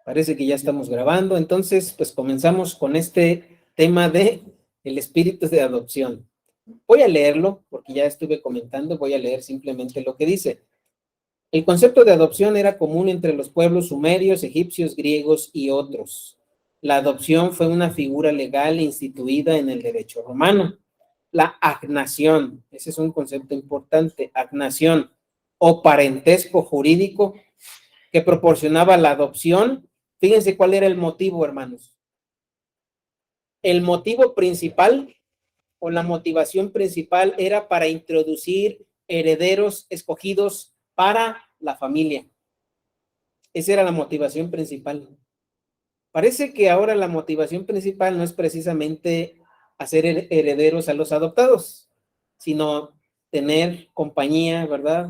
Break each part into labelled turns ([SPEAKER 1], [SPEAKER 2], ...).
[SPEAKER 1] Parece que ya estamos grabando, entonces pues comenzamos con este tema de el espíritu de adopción. Voy a leerlo, porque ya estuve comentando, voy a leer simplemente lo que dice. El concepto de adopción era común entre los pueblos sumerios, egipcios, griegos y otros. La adopción fue una figura legal instituida en el derecho romano. La agnación, ese es un concepto importante, agnación o parentesco jurídico que proporcionaba la adopción. Fíjense cuál era el motivo, hermanos. El motivo principal o la motivación principal era para introducir herederos escogidos para la familia. Esa era la motivación principal. Parece que ahora la motivación principal no es precisamente hacer herederos a los adoptados, sino tener compañía, ¿verdad?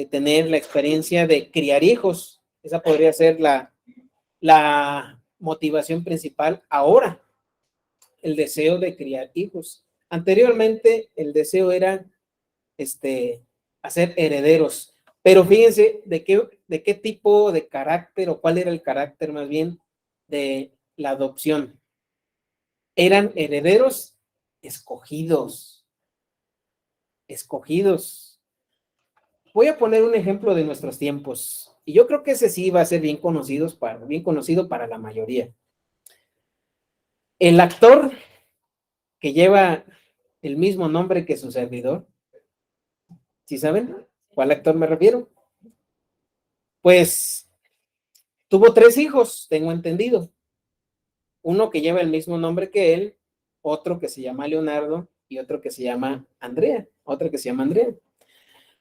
[SPEAKER 1] Tener la experiencia de criar hijos. Esa podría ser la motivación principal ahora, el deseo de criar hijos. Anteriormente el deseo era hacer herederos, pero fíjense de qué tipo de carácter o cuál era el carácter más bien de la adopción. Eran herederos escogidos. Voy a poner un ejemplo de nuestros tiempos, y yo creo que ese sí va a ser bien conocido para la mayoría. El actor que lleva el mismo nombre que su servidor, ¿sí saben cuál actor me refiero? Pues tuvo 3 hijos, tengo entendido. Uno que lleva el mismo nombre que él, otro que se llama Leonardo y otro que se llama Andrea,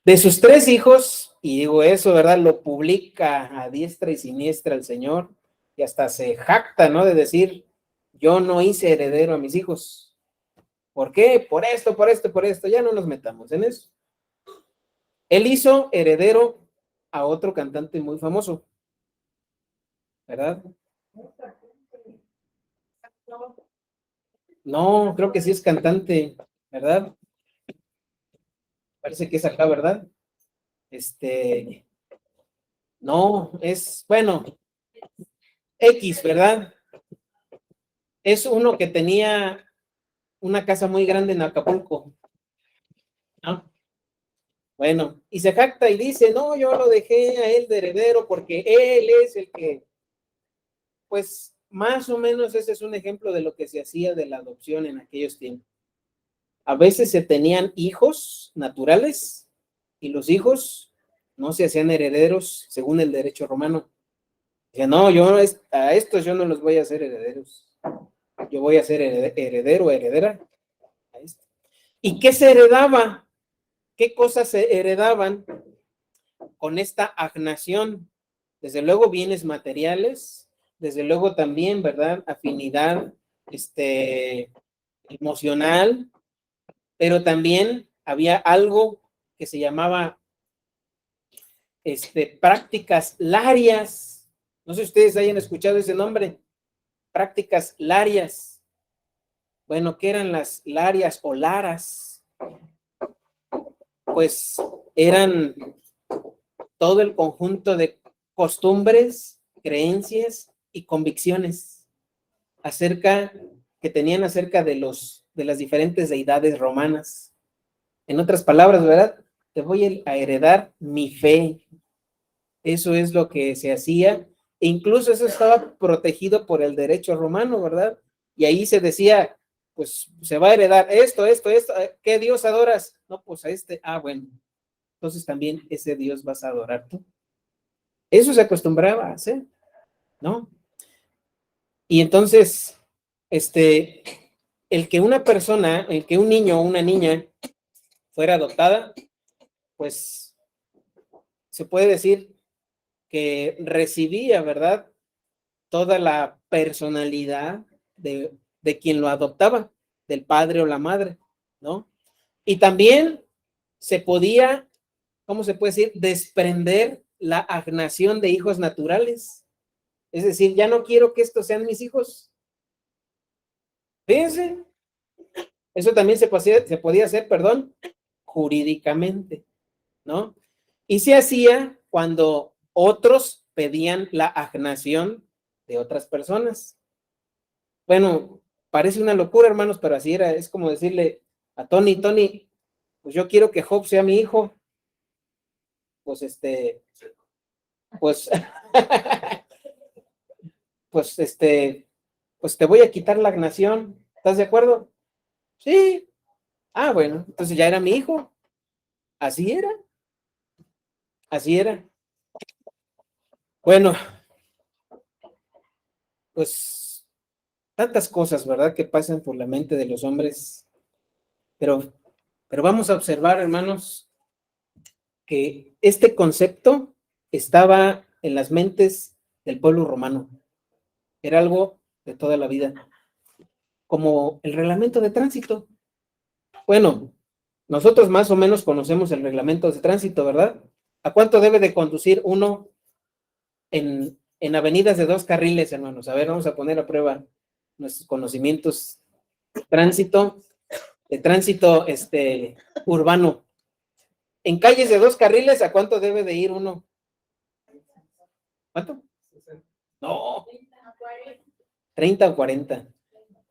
[SPEAKER 1] De sus 3 hijos, y digo eso, ¿verdad? Lo publica a diestra y siniestra el Señor, y hasta se jacta, ¿no? De decir, yo no hice heredero a mis hijos. ¿Por qué? Por esto, ya no nos metamos en eso. Él hizo heredero a otro cantante muy famoso, ¿verdad? No, creo que sí es cantante, ¿verdad? Parece que es acá, ¿verdad? No, es, bueno, X, ¿verdad? Es uno que tenía una casa muy grande en Acapulco, ¿no? Bueno, y se jacta y dice, no, yo lo dejé a él de heredero porque él es el que, pues, más o menos ese es un ejemplo de lo que se hacía de la adopción en aquellos tiempos. A veces se tenían hijos naturales y los hijos no se hacían herederos según el derecho romano. Dice, no, a estos yo no los voy a hacer herederos. Yo voy a ser heredero o heredera. ¿Y qué se heredaba? ¿Qué cosas se heredaban con esta agnación? Desde luego bienes materiales, desde luego también, ¿verdad? Afinidad, emocional, pero también había algo que se llamaba, prácticas larias. No sé si ustedes hayan escuchado ese nombre, prácticas larias. Bueno, ¿qué eran las larias o laras? Pues eran todo el conjunto de costumbres, creencias y convicciones que tenían acerca de las diferentes deidades romanas. En otras palabras, ¿verdad? Te voy a heredar mi fe. Eso es lo que se hacía. E incluso eso estaba protegido por el derecho romano, ¿verdad? Y ahí se decía, pues se va a heredar esto. ¿Qué Dios adoras? No, pues a este. Ah, bueno. Entonces también ese Dios vas a adorar tú. Eso se acostumbraba a hacer, ¿no? Y entonces, el que un niño o una niña fuera adoptada, pues se puede decir que recibía, ¿verdad? Toda la personalidad de quien lo adoptaba, del padre o la madre, ¿no? Y también se podía, ¿cómo se puede decir? Desprender la agnación de hijos naturales. Es decir, ya no quiero que estos sean mis hijos. Fíjense, eso también se podía hacer, perdón, jurídicamente, ¿no? Y se hacía cuando otros pedían la agnación de otras personas. Bueno, parece una locura, hermanos, pero así era. Es como decirle a Tony, pues yo quiero que Job sea mi hijo. Pues pues, pues pues te voy a quitar la nación. ¿Estás de acuerdo? Sí. Ah, bueno, entonces ya era mi hijo. Así era, así era. Bueno, pues tantas cosas, ¿verdad?, que pasan por la mente de los hombres, pero vamos a observar, hermanos, que este concepto estaba en las mentes del pueblo romano. Era algo de toda la vida, como el reglamento de tránsito. Bueno, nosotros más o menos conocemos el reglamento de tránsito, ¿verdad? ¿A cuánto debe de conducir uno en avenidas de 2 carriles, hermanos? A ver, vamos a poner a prueba nuestros conocimientos de tránsito urbano. En calles de 2 carriles, ¿a cuánto debe de ir uno? ¿Cuánto? No, 30 o 40.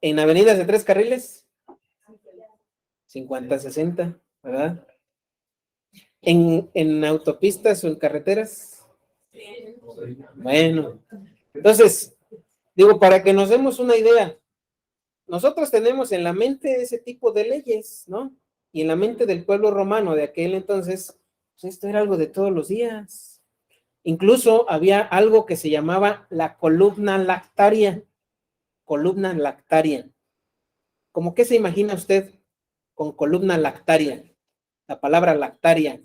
[SPEAKER 1] En avenidas de 3 carriles, 50, 60, ¿verdad? En autopistas o en carreteras. Bueno, entonces, digo, para que nos demos una idea, nosotros tenemos en la mente ese tipo de leyes, ¿no? Y en la mente del pueblo romano de aquel entonces, pues esto era algo de todos los días. Incluso había algo que se llamaba la columna lactaria. Columna lactaria. ¿Cómo qué se imagina usted con columna lactaria? La palabra lactaria,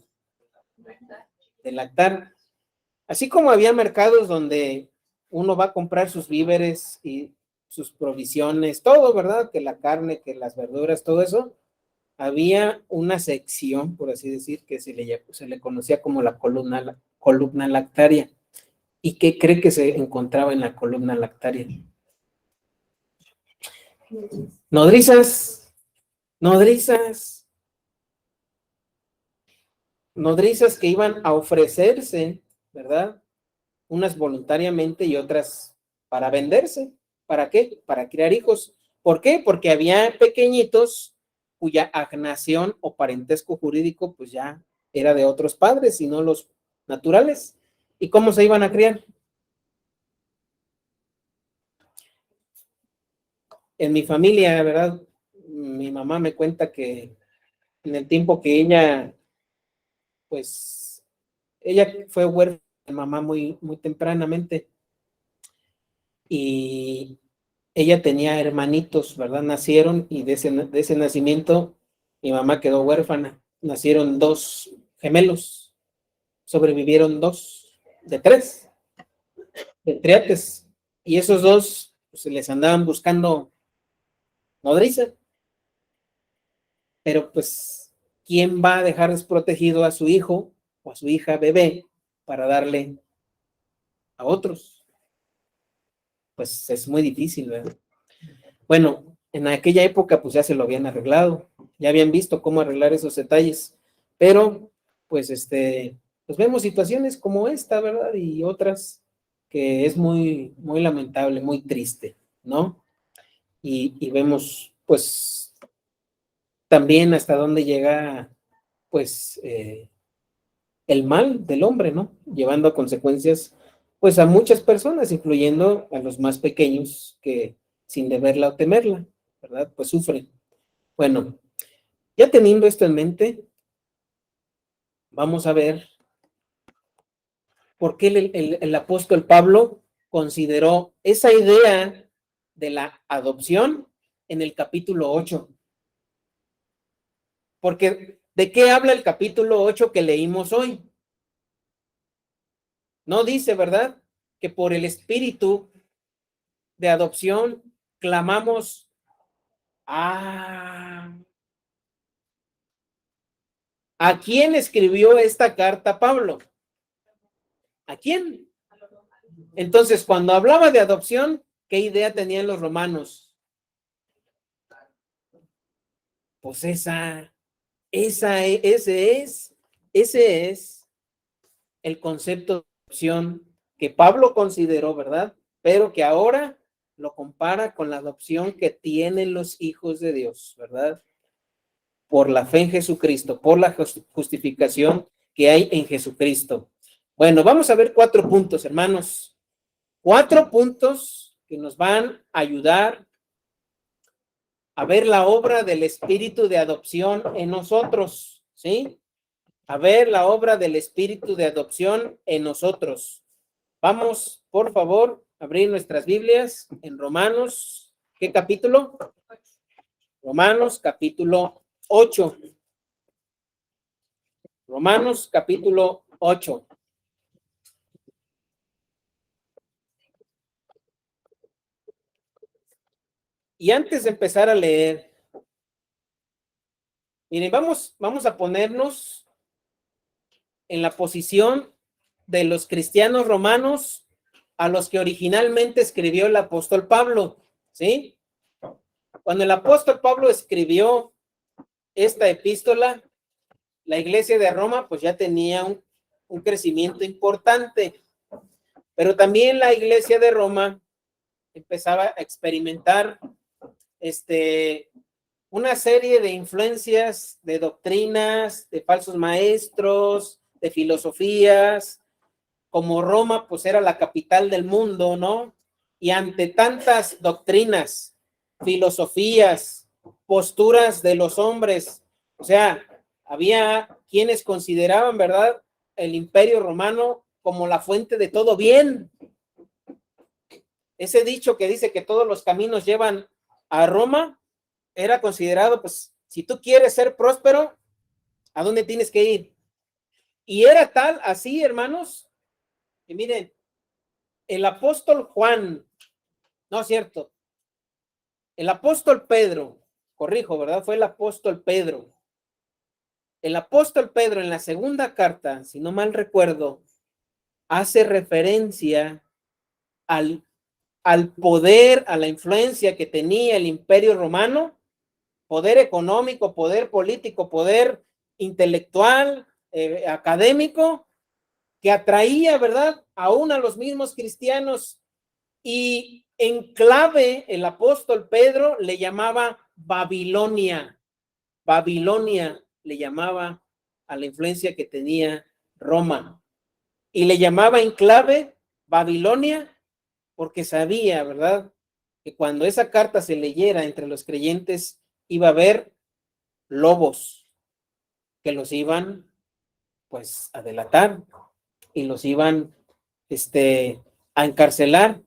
[SPEAKER 1] de lactar. Así como había mercados donde uno va a comprar sus víveres y sus provisiones, todo, ¿verdad? Que la carne, que las verduras, todo eso. Había una sección, por así decir, que se le conocía como la columna lactaria. ¿Y qué cree que se encontraba en la columna lactaria? Nodrizas, nodrizas, nodrizas que iban a ofrecerse, ¿verdad? Unas voluntariamente y otras para venderse. ¿Para qué? Para criar hijos. ¿Por qué? Porque había pequeñitos cuya agnación o parentesco jurídico pues ya era de otros padres y no los naturales. ¿Y cómo se iban a criar? En mi familia, ¿verdad? Mi mamá me cuenta que en el tiempo que pues, ella fue huérfana de mamá muy, muy tempranamente y ella tenía hermanitos, ¿verdad? Nacieron y de ese nacimiento mi mamá quedó huérfana. Nacieron 2 gemelos, sobrevivieron 2 de 3, de triates. Y esos 2 pues, se les andaban buscando nodriza. Pero pues, ¿quién va a dejar desprotegido a su hijo o a su hija bebé para darle a otros? Pues es muy difícil, ¿verdad? Bueno, en aquella época pues ya se lo habían arreglado, ya habían visto cómo arreglar esos detalles, pero pues pues vemos situaciones como esta, ¿verdad? Y otras que es muy, muy lamentable, muy triste, ¿no? Y vemos pues también hasta dónde llega pues el mal del hombre, ¿no? Llevando a consecuencias pues a muchas personas, incluyendo a los más pequeños que sin deberla o temerla, ¿verdad? Pues sufren. Bueno, ya teniendo esto en mente, vamos a ver por qué el apóstol Pablo consideró esa idea de la adopción en el capítulo 8. Porque, ¿de qué habla el capítulo 8 que leímos hoy? No dice, ¿verdad?, que por el espíritu de adopción clamamos ¿a quién escribió esta carta Pablo? ¿A quién? Entonces, cuando hablaba de adopción, ¿qué idea tenían los romanos? Pues ese es el concepto de adopción que Pablo consideró, ¿verdad? pero que ahora lo compara con la adopción que tienen los hijos de Dios, ¿verdad? Por la fe en Jesucristo, por la justificación que hay en Jesucristo. Bueno, vamos a ver 4 puntos, hermanos. 4 puntos que nos van a ayudar a ver la obra del espíritu de adopción en nosotros, ¿sí? A ver la obra del espíritu de adopción en nosotros. Vamos, por favor, a abrir nuestras Biblias en Romanos. ¿Qué capítulo? Romanos, capítulo 8. Romanos, capítulo 8. Y antes de empezar a leer, miren, vamos a ponernos en la posición de los cristianos romanos a los que originalmente escribió el apóstol Pablo, ¿sí? Cuando el apóstol Pablo escribió esta epístola, la iglesia de Roma pues ya tenía un crecimiento importante, pero también la iglesia de Roma empezaba a experimentar una serie de influencias, de doctrinas, de falsos maestros, de filosofías. Como Roma pues era la capital del mundo, ¿no? Y ante tantas doctrinas, filosofías, posturas de los hombres, o sea, había quienes consideraban, ¿verdad?, el Imperio Romano como la fuente de todo bien. Ese dicho que dice que todos los caminos llevan a Roma era considerado, pues, si tú quieres ser próspero, ¿a dónde tienes que ir? Y era tal así, hermanos, que miren, el apóstol Juan, no es cierto, el apóstol Pedro, corrijo, ¿verdad? Fue el apóstol Pedro. El apóstol Pedro en la segunda carta, si no mal recuerdo, hace referencia al poder, a la influencia que tenía el Imperio Romano, poder económico, poder político, poder intelectual, académico, que atraía, ¿verdad?, aún a los mismos cristianos. Y en clave, el apóstol Pedro le llamaba Babilonia. Babilonia le llamaba a la influencia que tenía Roma. Y le llamaba en clave Babilonia porque sabía, ¿verdad?, que cuando esa carta se leyera entre los creyentes iba a haber lobos que los iban, pues, a delatar y los iban, a encarcelar.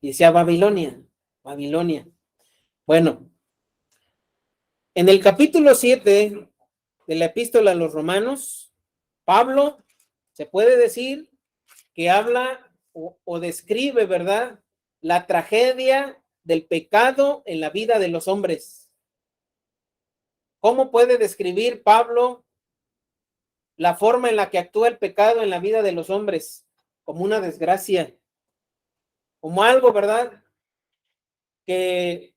[SPEAKER 1] Y decía Babilonia, Babilonia. Bueno, en el capítulo 7 de la epístola a los romanos, Pablo se puede decir que habla o describe, ¿verdad?, la tragedia del pecado en la vida de los hombres. ¿Cómo puede describir Pablo la forma en la que actúa el pecado en la vida de los hombres? Como una desgracia, como algo, ¿verdad?, que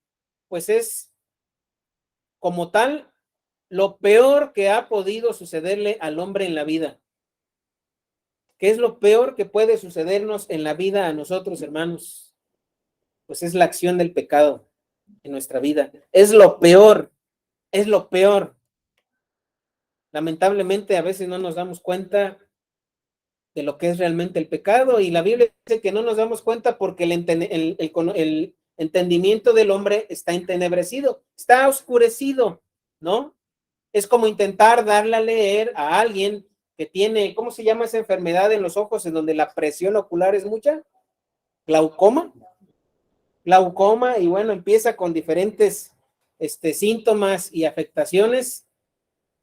[SPEAKER 1] pues es como tal lo peor que ha podido sucederle al hombre en la vida. ¿Qué es lo peor que puede sucedernos en la vida a nosotros, hermanos? Pues es la acción del pecado en nuestra vida. Es lo peor, es lo peor. Lamentablemente a veces no nos damos cuenta de lo que es realmente el pecado, y la Biblia dice que no nos damos cuenta porque el entendimiento del hombre está entenebrecido, está oscurecido, ¿no? Es como intentar darle a leer a alguien que tiene, ¿cómo se llama esa enfermedad en los ojos en donde la presión ocular es mucha? Glaucoma. Glaucoma, y bueno, empieza con diferentes síntomas y afectaciones.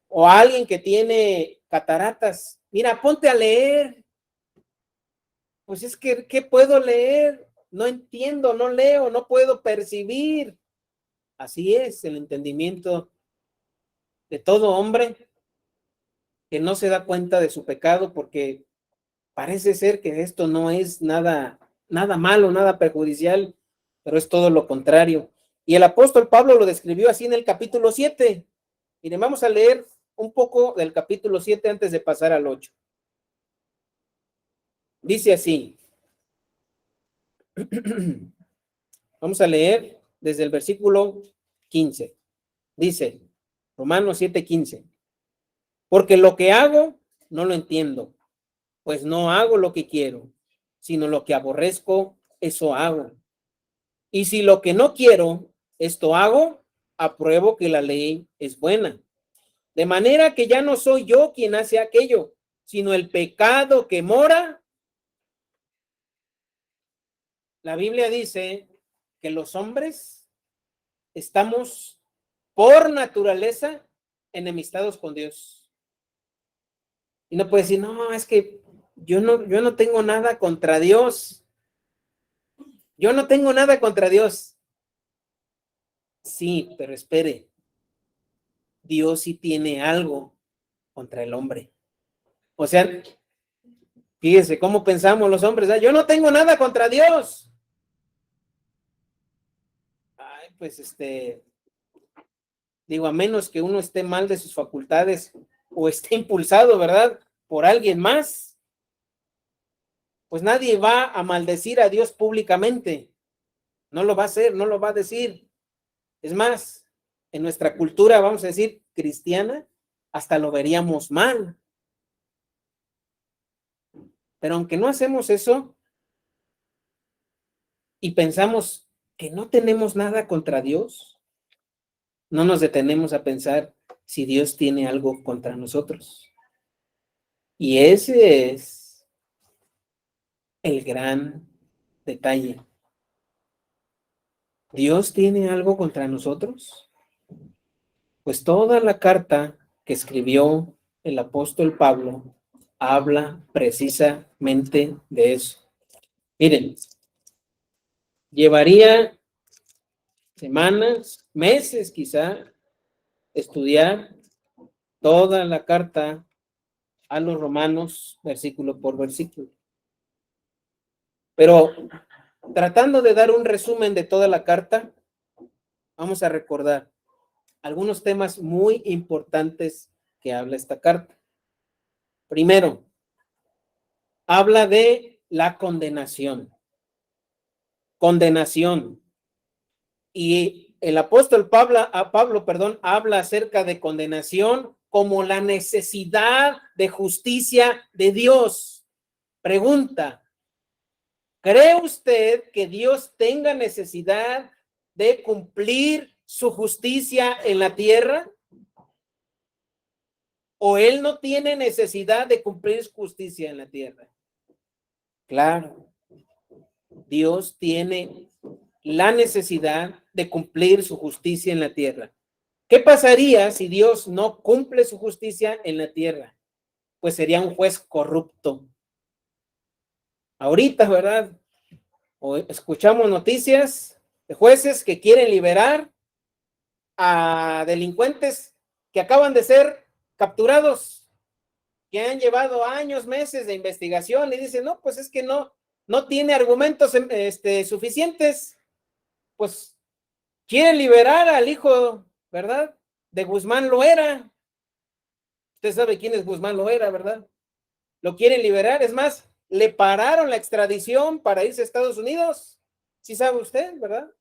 [SPEAKER 1] O a alguien que tiene cataratas. Mira, ponte a leer. Pues es que, ¿qué puedo leer? No entiendo, no leo, no puedo percibir. Así es el entendimiento de todo hombre que no se da cuenta de su pecado, porque parece ser que esto no es nada malo, nada perjudicial, pero es todo lo contrario. Y el apóstol Pablo lo describió así en el capítulo 7. Miren, vamos a leer un poco del capítulo 7 antes de pasar al 8. Dice así: Vamos a leer desde el versículo 15. Dice, Romanos 7:15. Porque lo que hago no lo entiendo, pues no hago lo que quiero, sino lo que aborrezco, eso hago. Y si lo que no quiero, esto hago, apruebo que la ley es buena. De manera que ya no soy yo quien hace aquello, sino el pecado que mora. La Biblia dice que los hombres estamos por naturaleza enemistados con Dios. Y no puede decir, no, es que yo no tengo nada contra Dios. Yo no tengo nada contra Dios. Sí, pero espere. Dios sí tiene algo contra el hombre. O sea, fíjese cómo pensamos los hombres. Yo no tengo nada contra Dios. Ay, pues digo, a menos que uno esté mal de sus facultades o esté impulsado, ¿verdad? Por alguien más, pues nadie va a maldecir a Dios públicamente. No lo va a hacer, no lo va a decir. Es más, en nuestra cultura, vamos a decir, cristiana, hasta lo veríamos mal. Pero aunque no hacemos eso y pensamos que no tenemos nada contra Dios, no nos detenemos a pensar si Dios tiene algo contra nosotros. Y ese es el gran detalle. ¿Dios tiene algo contra nosotros? Pues toda la carta que escribió el apóstol Pablo habla precisamente de eso. Miren, llevaría semanas, meses quizá, estudiar toda la carta a los romanos, versículo por versículo. Pero tratando de dar un resumen de toda la carta, vamos a recordar algunos temas muy importantes que habla esta carta. Primero, habla de la condenación. Condenación. Y el apóstol Pablo, habla acerca de condenación como la necesidad de justicia de Dios. Pregunta, ¿cree usted que Dios tenga necesidad de cumplir su justicia en la tierra? ¿O él no tiene necesidad de cumplir su justicia en la tierra? Claro, Dios tiene la necesidad de cumplir su justicia en la tierra. ¿Qué pasaría si Dios no cumple su justicia en la tierra? Pues sería un juez corrupto. Ahorita, ¿verdad? Hoy escuchamos noticias de jueces que quieren liberar a delincuentes que acaban de ser capturados, que han llevado años, meses de investigación y dicen, no, pues es que no tiene argumentos suficientes, pues quieren liberar al hijo, ¿verdad? De Guzmán Loera. Usted sabe quién es Guzmán Loera, ¿verdad? Lo quieren liberar, es más, le pararon la extradición para irse a Estados Unidos. Sí sabe usted, ¿verdad?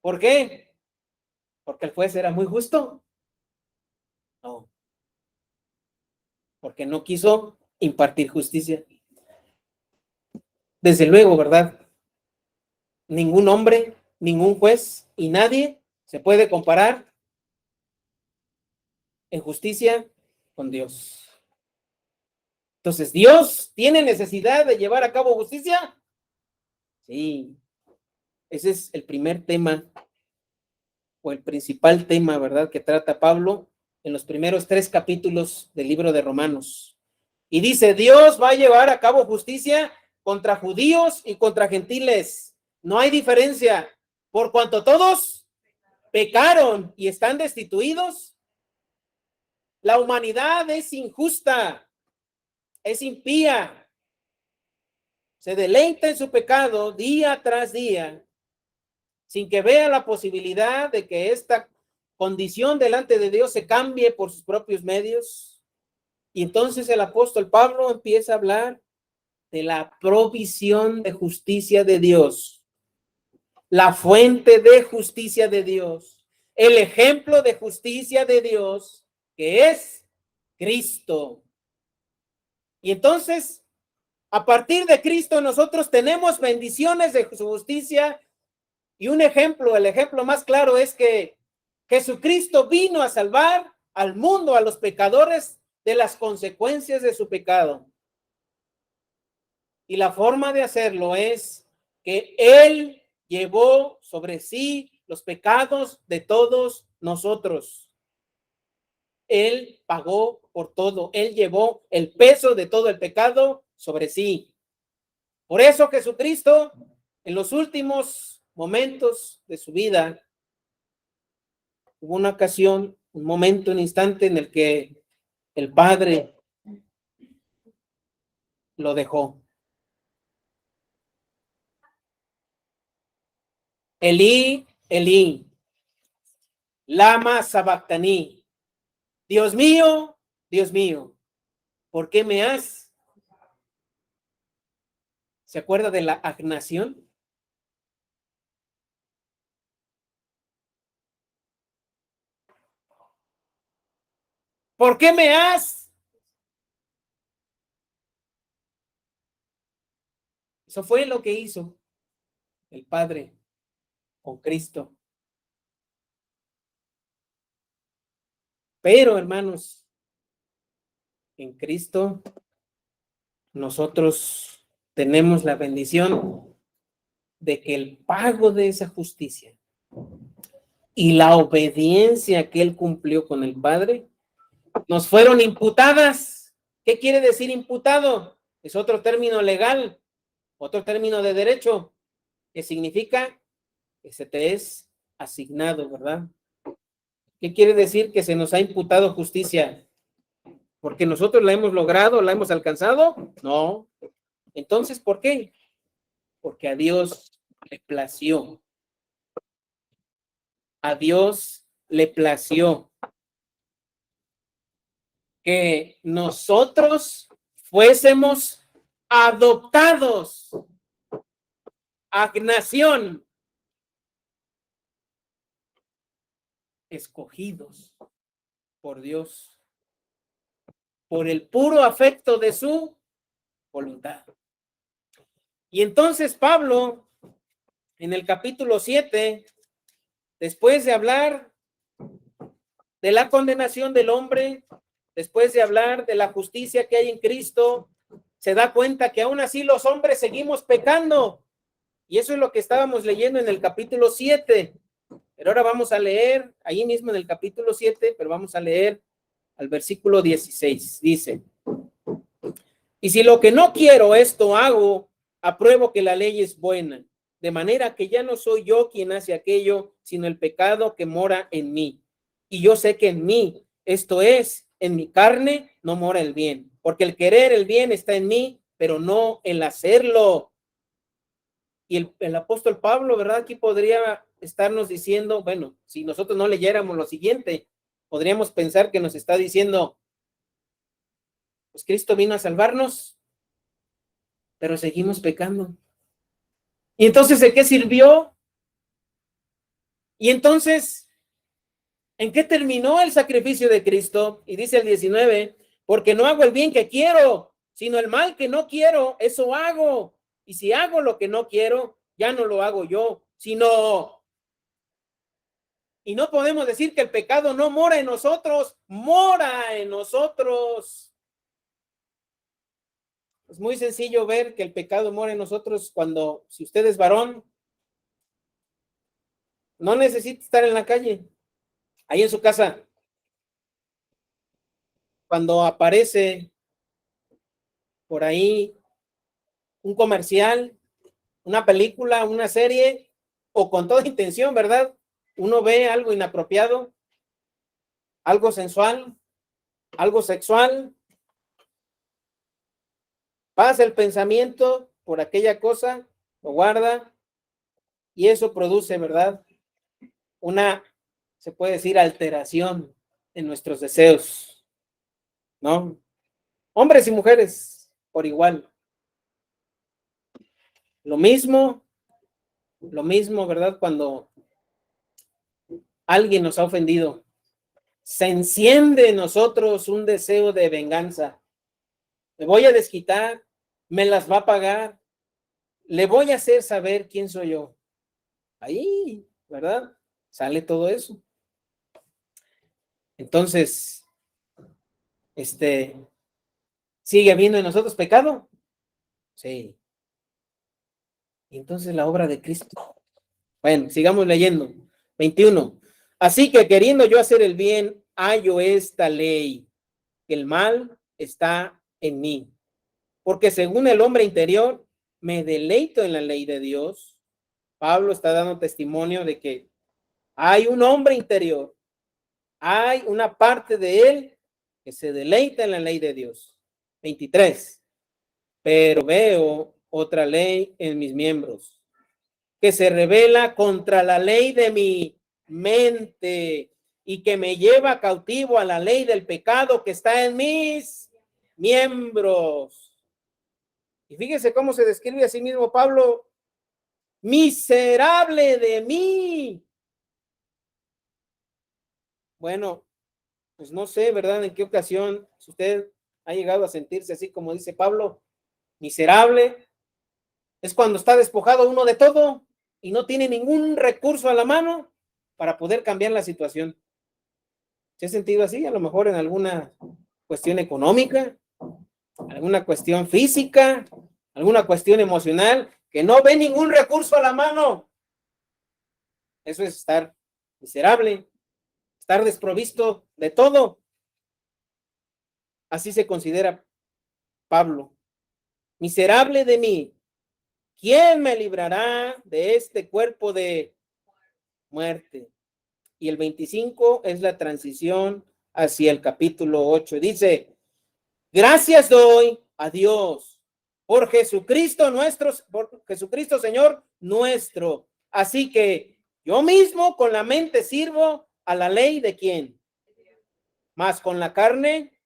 [SPEAKER 1] ¿Por qué? Porque el juez era muy justo. No, porque no quiso impartir justicia. Desde luego, ¿verdad? Ningún hombre, ningún juez y nadie se puede comparar en justicia con Dios. Entonces, ¿Dios tiene necesidad de llevar a cabo justicia? Sí, ese es el primer tema o el principal tema, ¿verdad?, que trata Pablo en los primeros 3 capítulos del libro de Romanos. Y dice, Dios va a llevar a cabo justicia contra judíos y contra gentiles. No hay diferencia, por cuanto todos pecaron y están destituidos. La humanidad es injusta, es impía, se deleita en su pecado día tras día, sin que vea la posibilidad de que esta condición delante de Dios se cambie por sus propios medios. Y entonces el apóstol Pablo empieza a hablar de la provisión de justicia de Dios, la fuente de justicia de Dios, el ejemplo de justicia de Dios, que es Cristo. Y entonces, a partir de Cristo, nosotros tenemos bendiciones de su justicia. Y un ejemplo, el ejemplo más claro es que Jesucristo vino a salvar al mundo, a los pecadores, de las consecuencias de su pecado. Y la forma de hacerlo es que Él llevó sobre sí los pecados de todos nosotros. Él pagó por todo. Él llevó el peso de todo el pecado sobre sí. Por eso Jesucristo, en los últimos momentos de su vida, hubo una ocasión, un momento, un instante en el que el Padre lo dejó. Elí, Elí, lama sabactaní. Dios mío, ¿por qué me has? ¿Se acuerda de la agnación? ¿Por qué me has? Eso fue lo que hizo el Padre con Cristo. Pero, hermanos, en Cristo nosotros tenemos la bendición de que el pago de esa justicia y la obediencia que Él cumplió con el Padre nos fueron imputadas. ¿Qué quiere decir imputado? Es otro término legal, otro término de derecho, que significa que se te es asignado, ¿verdad? ¿Qué quiere decir que se nos ha imputado justicia? ¿Porque nosotros la hemos logrado, la hemos alcanzado? No. Entonces, ¿por qué? Porque a Dios le plació. A Dios le plació que nosotros fuésemos adoptados, agnación, escogidos por Dios, por el puro afecto de su voluntad. Y entonces Pablo, en el capítulo 7, después de hablar de la condenación del hombre, después de hablar de la justicia que hay en Cristo, se da cuenta que aún así los hombres seguimos pecando. Y eso es lo que estábamos leyendo en el capítulo 7. Pero ahora vamos a leer, ahí mismo en el capítulo 7, pero vamos a leer al versículo 16. Dice: y si lo que no quiero esto hago, apruebo que la ley es buena, de manera que ya no soy yo quien hace aquello, sino el pecado que mora en mí. Y yo sé que en mí, esto es, en mi carne, no mora el bien, porque el querer el bien está en mí, pero no el hacerlo. Y el apóstol Pablo, ¿verdad? Aquí podría estarnos diciendo, bueno, si nosotros no leyéramos lo siguiente, podríamos pensar que nos está diciendo, pues Cristo vino a salvarnos, pero seguimos pecando. Y entonces, ¿de qué sirvió? Y entonces, ¿en qué terminó el sacrificio de Cristo? Y dice el 19, porque no hago el bien que quiero, sino el mal que no quiero, eso hago. Y si hago lo que no quiero, ya no lo hago yo, sino... Y no podemos decir que el pecado no mora en nosotros, mora en nosotros. Es muy sencillo ver que el pecado mora en nosotros cuando, si usted es varón, no necesita estar en la calle, ahí en su casa. Cuando aparece por ahí un comercial, una película, una serie, o con toda intención, ¿verdad? Uno ve algo inapropiado, algo sensual, algo sexual, pasa el pensamiento por aquella cosa, lo guarda, y eso produce, ¿verdad? Una, se puede decir, alteración en nuestros deseos, ¿no? Hombres y mujeres por igual. Lo mismo, ¿verdad? Cuando alguien nos ha ofendido, se enciende en nosotros un deseo de venganza. Me voy a desquitar, me las va a pagar, le voy a hacer saber quién soy yo. Ahí, ¿verdad? Sale todo eso. Entonces, ¿sigue habiendo en nosotros pecado? Sí. Entonces la obra de Cristo. Bueno, sigamos leyendo. 21. Así que queriendo yo hacer el bien, hallo esta ley, que el mal está en mí. Porque según el hombre interior, me deleito en la ley de Dios. Pablo está dando testimonio de que hay un hombre interior, hay una parte de él que se deleita en la ley de Dios. 23. Pero veo otra ley en mis miembros, que se revela contra la ley de mi mente y que me lleva cautivo a la ley del pecado que está en mis miembros. Y fíjese cómo se describe a sí mismo Pablo: miserable de mí. Bueno, pues no sé, ¿verdad? En qué ocasión si usted ha llegado a sentirse así como dice Pablo, miserable. Es cuando está despojado uno de todo y no tiene ningún recurso a la mano para poder cambiar la situación. ¿Se ha sentido así? A lo mejor en alguna cuestión económica, alguna cuestión física, alguna cuestión emocional, que no ve ningún recurso a la mano. Eso es estar miserable, estar desprovisto de todo. Así se considera Pablo. Miserable de mí, ¿quién me librará de este cuerpo de muerte? Y el 25 es la transición hacia el capítulo 8. Dice: gracias doy a Dios por Jesucristo por Jesucristo Señor nuestro. Así que yo mismo con la mente sirvo a la ley de quién, más con la carne.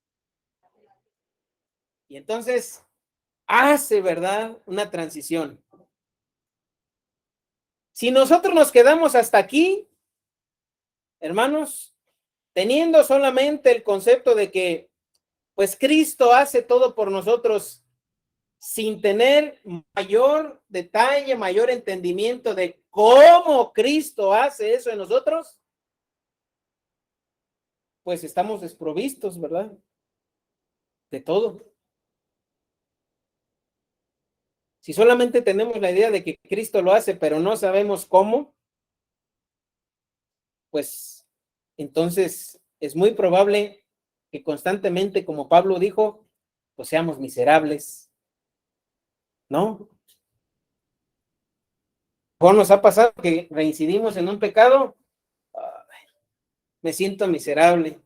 [SPEAKER 1] Y entonces hace, ¿verdad?, una transición. Si nosotros nos quedamos hasta aquí, hermanos, teniendo solamente el concepto de que pues Cristo hace todo por nosotros, sin tener mayor detalle, mayor entendimiento de cómo Cristo hace eso en nosotros, pues estamos desprovistos, ¿verdad? De todo. Si solamente tenemos la idea de que Cristo lo hace, pero no sabemos cómo, pues entonces es muy probable que constantemente, como Pablo dijo, pues seamos miserables, ¿no? ¿Cómo nos ha pasado que reincidimos en un pecado? Me siento miserable.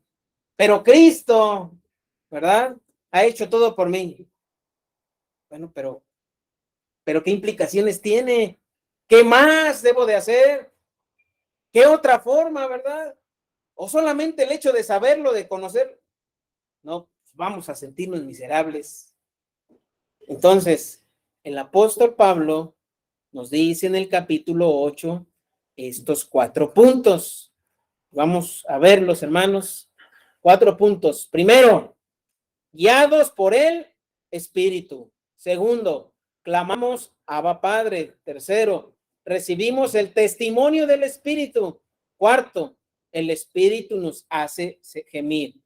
[SPEAKER 1] Pero Cristo, ¿verdad?, ha hecho todo por mí. Bueno, pero ¿qué implicaciones tiene? ¿Qué más debo de hacer? ¿Qué otra forma, verdad? ¿O solamente el hecho de saberlo, de conocer? No, vamos a sentirnos miserables. Entonces, el apóstol Pablo nos dice en el capítulo 8 estos 4 puntos. Vamos a verlos, hermanos. 4 puntos. Primero, guiados por el Espíritu. Segundo, clamamos Abba Padre. Tercero, recibimos el testimonio del Espíritu. Cuarto, el Espíritu nos hace gemir.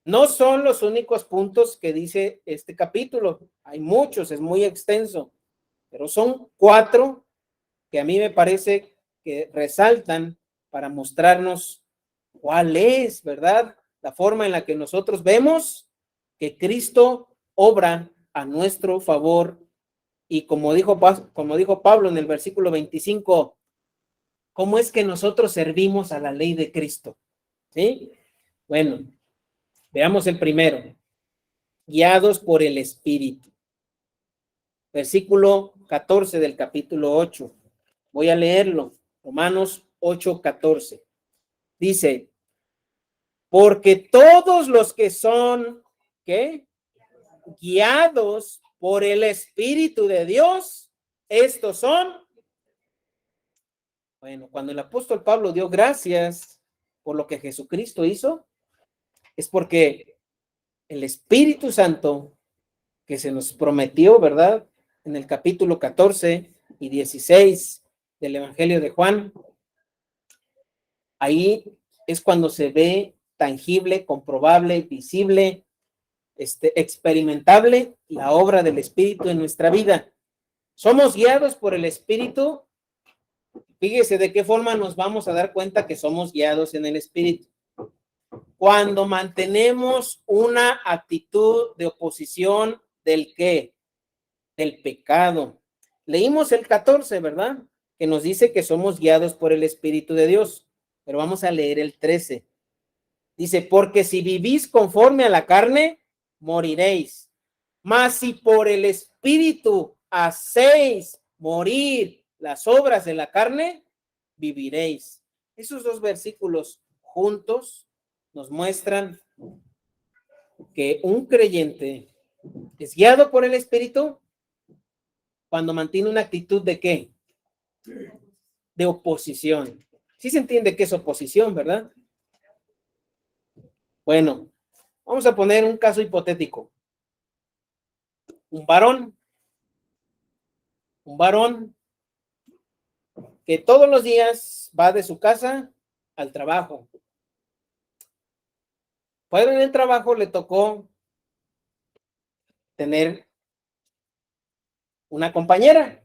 [SPEAKER 1] No son los únicos puntos que dice este capítulo. Hay muchos, es muy extenso, pero son 4 que a mí me parece que resaltan para mostrarnos cuál es, ¿verdad?, la forma en la que nosotros vemos que Cristo obra a nuestro favor. Y como dijo Pablo en el versículo 25, ¿cómo es que nosotros servimos a la ley de Cristo? ¿Sí? Bueno, veamos el primero. Guiados por el Espíritu. Versículo 14 del capítulo 8. Voy a leerlo. Romanos 8:14. Dice: porque todos los que son, ¿qué?, guiados por el Espíritu de Dios, Estos son, bueno, cuando el apóstol Pablo dio gracias por lo que Jesucristo hizo, es porque el Espíritu Santo que se nos prometió, ¿verdad? En el capítulo 14 y 16 del Evangelio de Juan, ahí es cuando se ve tangible, comprobable, visible, experimentable la obra del Espíritu en nuestra vida. Somos guiados por el Espíritu. Fíjese de qué forma nos vamos a dar cuenta que somos guiados en el Espíritu. Cuando mantenemos una actitud de oposición del qué, del pecado. Leímos el 14, ¿verdad? Que nos dice que somos guiados por el Espíritu de Dios. Pero vamos a leer el 13. Dice, porque si vivís conforme a la carne, moriréis. Mas si por el Espíritu hacéis morir las obras de la carne, viviréis. Esos dos versículos juntos nos muestran que un creyente es guiado por el Espíritu cuando mantiene una actitud de ¿qué? De oposición. Sí se entiende que es oposición, ¿verdad? Bueno, vamos a poner un caso hipotético. Un varón que todos los días va de su casa al trabajo. Pero en el trabajo le tocó tener una compañera.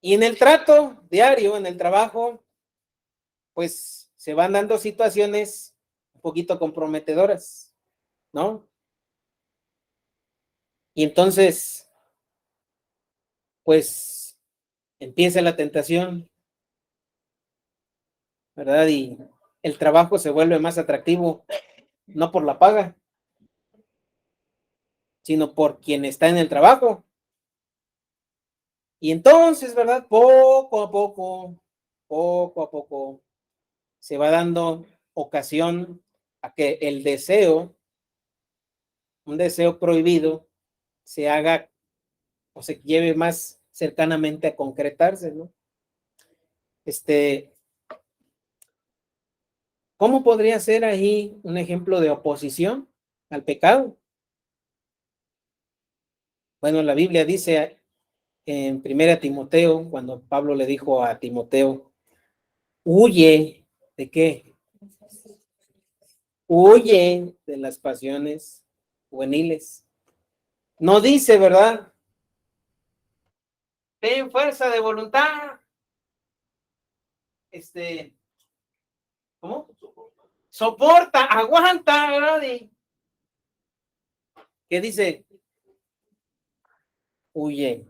[SPEAKER 1] Y en el trato diario, en el trabajo, pues se van dando situaciones un poquito comprometedoras, ¿no? Y entonces, pues empieza la tentación, ¿verdad? Y el trabajo se vuelve más atractivo, no por la paga, sino por quien está en el trabajo. Y entonces, ¿verdad? Poco a poco, se va dando ocasión a que el deseo, un deseo prohibido, se haga o se lleve más cercanamente a concretarse, ¿no? ¿Cómo podría ser ahí un ejemplo de oposición al pecado? Bueno, la Biblia dice en 1 Timoteo, cuando Pablo le dijo a Timoteo, huye de qué? Huye de las pasiones juveniles. No dice, ¿verdad? Ten fuerza de voluntad. ¿Cómo? Soporta, aguanta, ¿verdad? ¿Qué dice? Huye,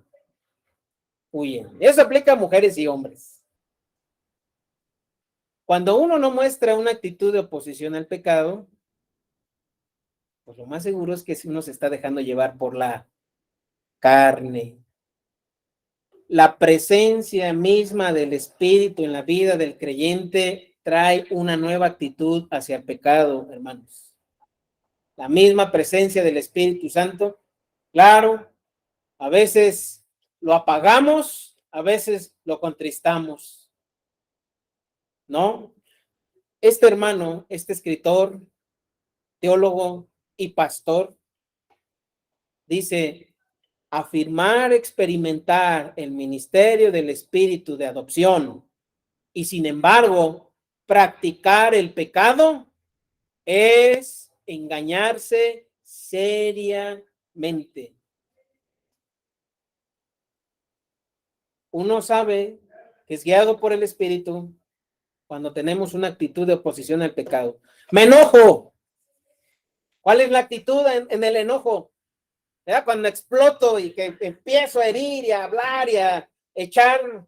[SPEAKER 1] huye. Eso se aplica a mujeres y hombres. Cuando uno no muestra una actitud de oposición al pecado, pues lo más seguro es que uno se está dejando llevar por la carne. La presencia misma del Espíritu en la vida del creyente trae una nueva actitud hacia el pecado, hermanos. La misma presencia del Espíritu Santo, claro, a veces lo apagamos, a veces lo contristamos, ¿no? Este hermano, este escritor, teólogo y pastor, dice, afirmar, experimentar el ministerio del Espíritu de adopción y sin embargo practicar el pecado es engañarse seriamente. Uno sabe que es guiado por el Espíritu cuando tenemos una actitud de oposición al pecado. Me enojo. ¿Cuál es la actitud en el enojo? ¿Verdad? Cuando exploto y que empiezo a herir y a hablar y a echar,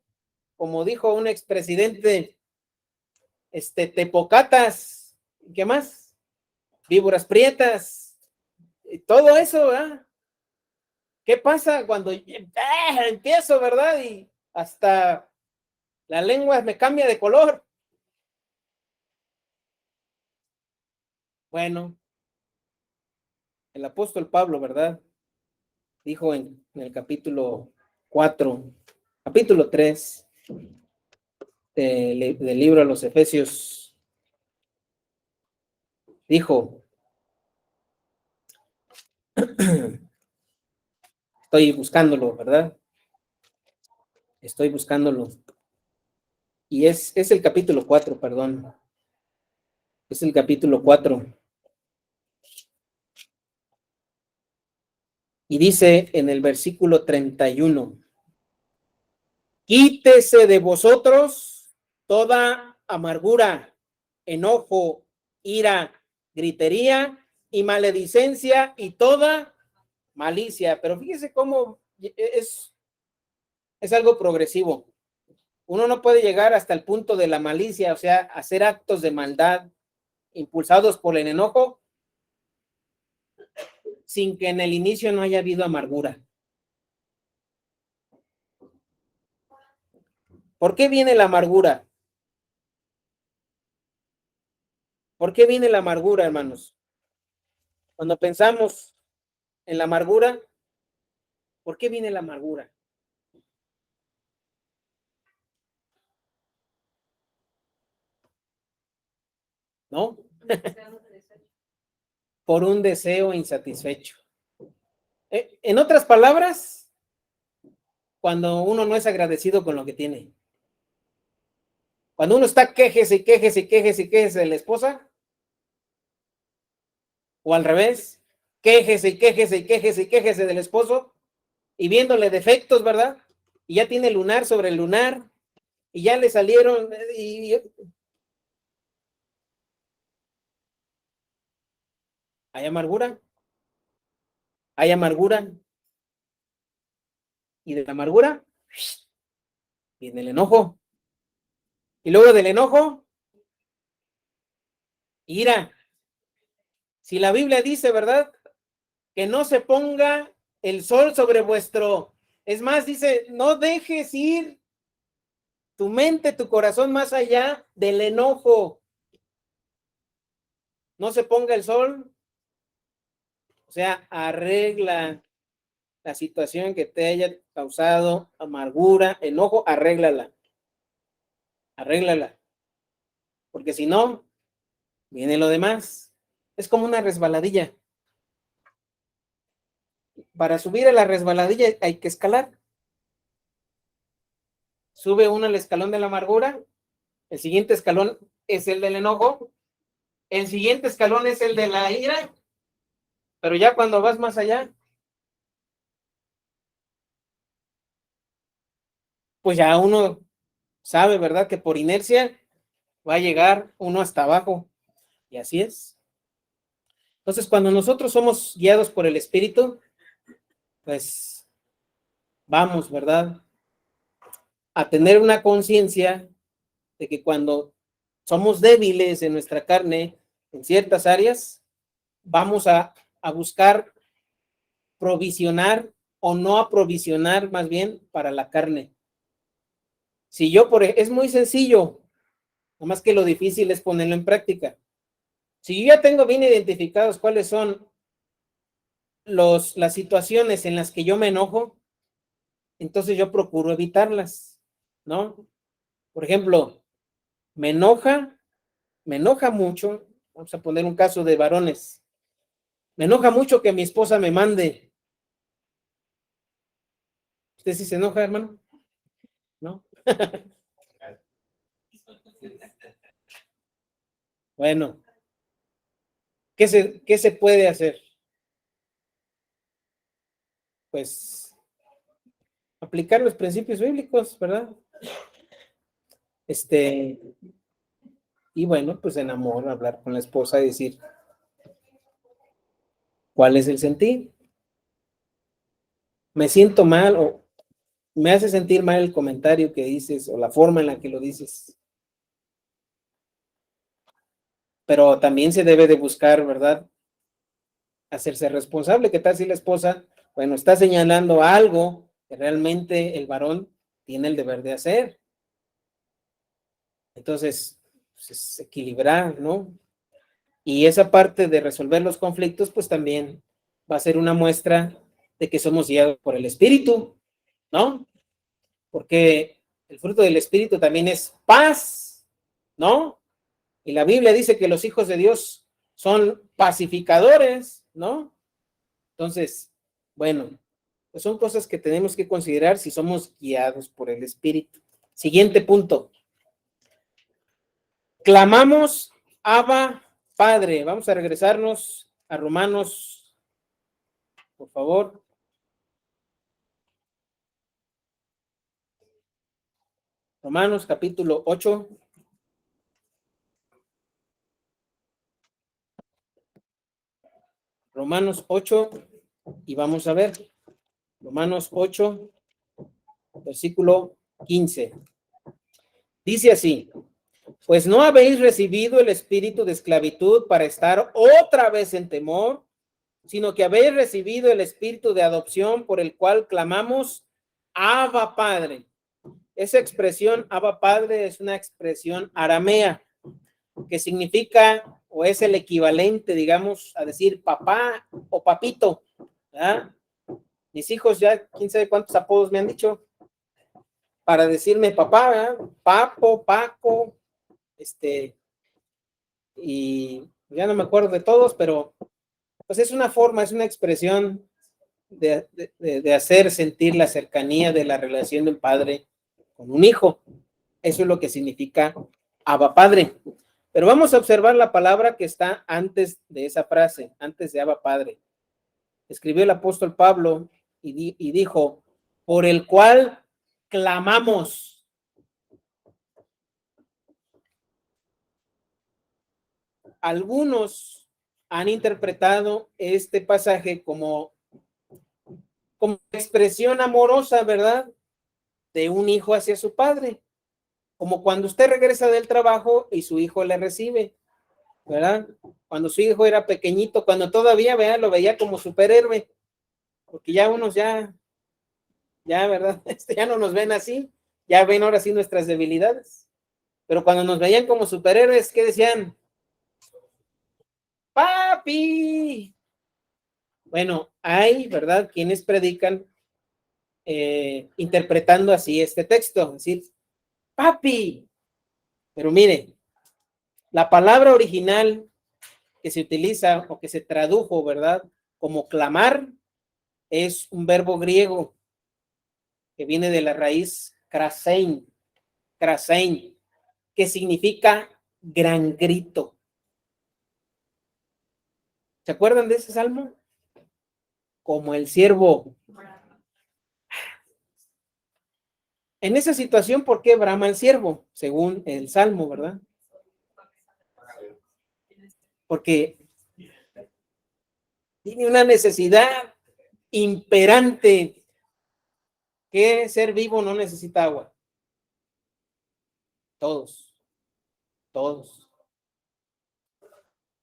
[SPEAKER 1] como dijo un expresidente, tepocatas, ¿qué más? Víboras prietas, todo eso, ¿verdad? ¿Qué pasa cuando empiezo, verdad? Y hasta la lengua me cambia de color. Bueno, el apóstol Pablo, ¿verdad? dijo en el capítulo 4, capítulo 3 del libro a los Efesios, dijo, estoy buscándolo, ¿verdad? Estoy buscándolo. Y es el capítulo 4, perdón. Es el capítulo 4. Y dice en el versículo 31, quítese de vosotros toda amargura, enojo, ira, gritería y maledicencia y toda malicia. Pero fíjese cómo es algo progresivo. Uno no puede llegar hasta el punto de la malicia, o sea, hacer actos de maldad impulsados por el enojo sin que en el inicio no haya habido amargura. ¿Por qué viene la amargura? ¿Por qué viene la amargura, hermanos? Cuando pensamos en la amargura, ¿por qué viene la amargura? ¿No? Por un deseo insatisfecho. En otras palabras, cuando uno no es agradecido con lo que tiene. Cuando uno está quejese y quejese y quejese y quejese de la esposa, o al revés, quejese y quejese y quejese y quejese del esposo, y viéndole defectos, ¿verdad? Y ya tiene lunar sobre el lunar, y ya le salieron, ¿hay amargura? ¿Hay amargura? Y de la amargura viene el enojo. Y luego del enojo, ira. Si la Biblia dice, ¿verdad? Que no se ponga el sol sobre vuestro. Es más, dice, no dejes ir tu mente, tu corazón más allá del enojo. No se ponga el sol. O sea, arregla la situación que te haya causado amargura, enojo, arréglala. Arréglala. Porque si no, viene lo demás. Es como una resbaladilla. Para subir a la resbaladilla hay que escalar. Sube uno al escalón de la amargura, el siguiente escalón es el del enojo, el siguiente escalón es el de la ira, pero ya cuando vas más allá, pues ya uno sabe, ¿verdad? Que por inercia va a llegar uno hasta abajo. Y así es. Entonces, cuando nosotros somos guiados por el Espíritu, pues vamos, ¿verdad? A tener una conciencia de que cuando somos débiles en nuestra carne, en ciertas áreas, vamos a buscar provisionar o no aprovisionar más bien para la carne. Si yo, es muy sencillo, nada más que lo difícil es ponerlo en práctica. Si yo ya tengo bien identificados cuáles son las situaciones en las que yo me enojo, entonces yo procuro evitarlas, ¿no? Por ejemplo, me enoja mucho, vamos a poner un caso de varones, me enoja mucho que mi esposa me mande. ¿Usted sí se enoja, hermano? ¿No? Bueno, ¿qué se puede hacer? Pues aplicar los principios bíblicos, ¿verdad? Y bueno, pues en amor, hablar con la esposa y decir, ¿cuál es el sentir? Me siento mal o me hace sentir mal el comentario que dices o la forma en la que lo dices. Pero también se debe de buscar, ¿verdad? Hacerse responsable. ¿Qué tal si la esposa, bueno, está señalando algo que realmente el varón tiene el deber de hacer? Entonces, pues es equilibrar, ¿no? Y esa parte de resolver los conflictos, pues también va a ser una muestra de que somos guiados por el Espíritu, ¿no? Porque el fruto del Espíritu también es paz, ¿no? Y la Biblia dice que los hijos de Dios son pacificadores, ¿no? Entonces, bueno, pues son cosas que tenemos que considerar si somos guiados por el Espíritu. Siguiente punto. Clamamos, Abba, Padre. Vamos a regresarnos a Romanos, por favor. Romanos capítulo 8. Romanos 8, y vamos a ver. Romanos 8, versículo 15. Dice así: pues no habéis recibido el espíritu de esclavitud para estar otra vez en temor, sino que habéis recibido el espíritu de adopción por el cual clamamos, Abba Padre. Esa expresión, Abba Padre, es una expresión aramea que significa, o es el equivalente, digamos, a decir papá o papito, ¿verdad? Mis hijos ya, quién sabe cuántos apodos me han dicho para decirme papá, ¿verdad? Papo, Paco, y ya no me acuerdo de todos, pero pues es una forma, es una expresión de hacer sentir la cercanía de la relación de un padre con un hijo. Eso es lo que significa Abba Padre. Pero vamos a observar la palabra que está antes de esa frase, antes de Abba Padre. Escribió el apóstol Pablo y dijo, por el cual clamamos. Algunos han interpretado este pasaje como expresión amorosa, ¿verdad? De un hijo hacia su padre. Como cuando usted regresa del trabajo y su hijo le recibe, ¿verdad? Cuando su hijo era pequeñito, cuando todavía, ¿verdad? Lo veía como superhéroe, porque ya unos ya, ¿verdad? Ya no nos ven así, ya ven ahora sí nuestras debilidades. Pero cuando nos veían como superhéroes, ¿qué decían? ¡Papi! Bueno, hay, ¿verdad? Quienes predican interpretando así este texto, es decir, papi. Pero mire, la palabra original que se utiliza o que se tradujo, ¿verdad? Como clamar, es un verbo griego que viene de la raíz krasein, que significa gran grito. ¿Se acuerdan de ese salmo? Como el siervo. En esa situación, ¿por qué brama el siervo? Según el salmo, ¿verdad? Porque tiene una necesidad imperante. ¿Qué ser vivo no necesita agua? Todos.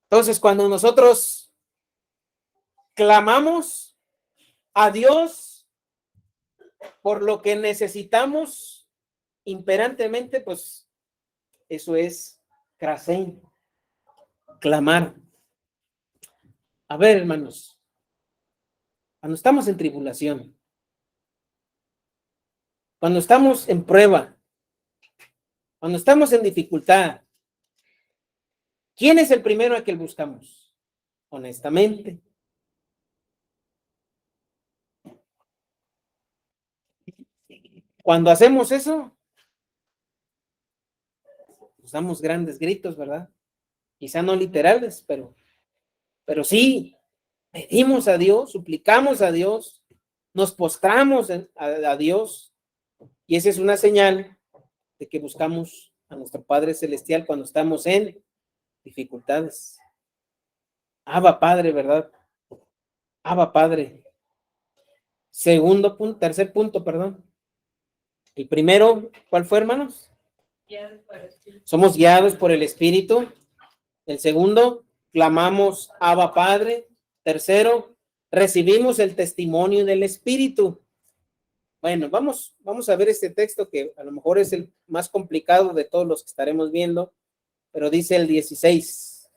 [SPEAKER 1] Entonces, cuando nosotros clamamos a Dios por lo que necesitamos imperantemente, pues eso es krasen, clamar. A ver, hermanos, cuando estamos en tribulación, cuando estamos en prueba, cuando estamos en dificultad, ¿quién es el primero a que buscamos? Honestamente. Cuando hacemos eso, nos damos grandes gritos, ¿verdad? Quizá no literales, pero sí, pedimos a Dios, suplicamos a Dios, nos postramos a Dios, y esa es una señal de que buscamos a nuestro Padre Celestial cuando estamos en dificultades. Abba Padre, ¿verdad? Abba Padre. Tercer punto, perdón. El primero, ¿cuál fue, hermanos? Somos guiados por el Espíritu. El segundo, clamamos Abba Padre. Tercero, recibimos el testimonio del Espíritu. Bueno, vamos a ver este texto que a lo mejor es el más complicado de todos los que estaremos viendo, pero dice el 16.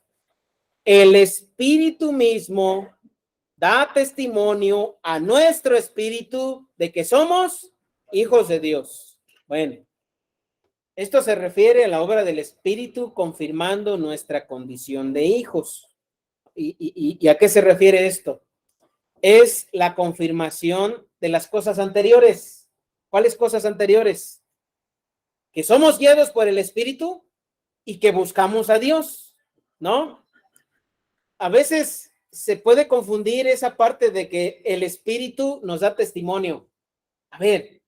[SPEAKER 1] El Espíritu mismo da testimonio a nuestro espíritu de que somos hijos de Dios. Bueno, esto se refiere a la obra del Espíritu confirmando nuestra condición de hijos. ¿Y a qué se refiere esto? Es la confirmación de las cosas anteriores. ¿Cuáles cosas anteriores? Que somos guiados por el Espíritu y que buscamos a Dios, ¿no? A veces se puede confundir esa parte de que el Espíritu nos da testimonio. A ver,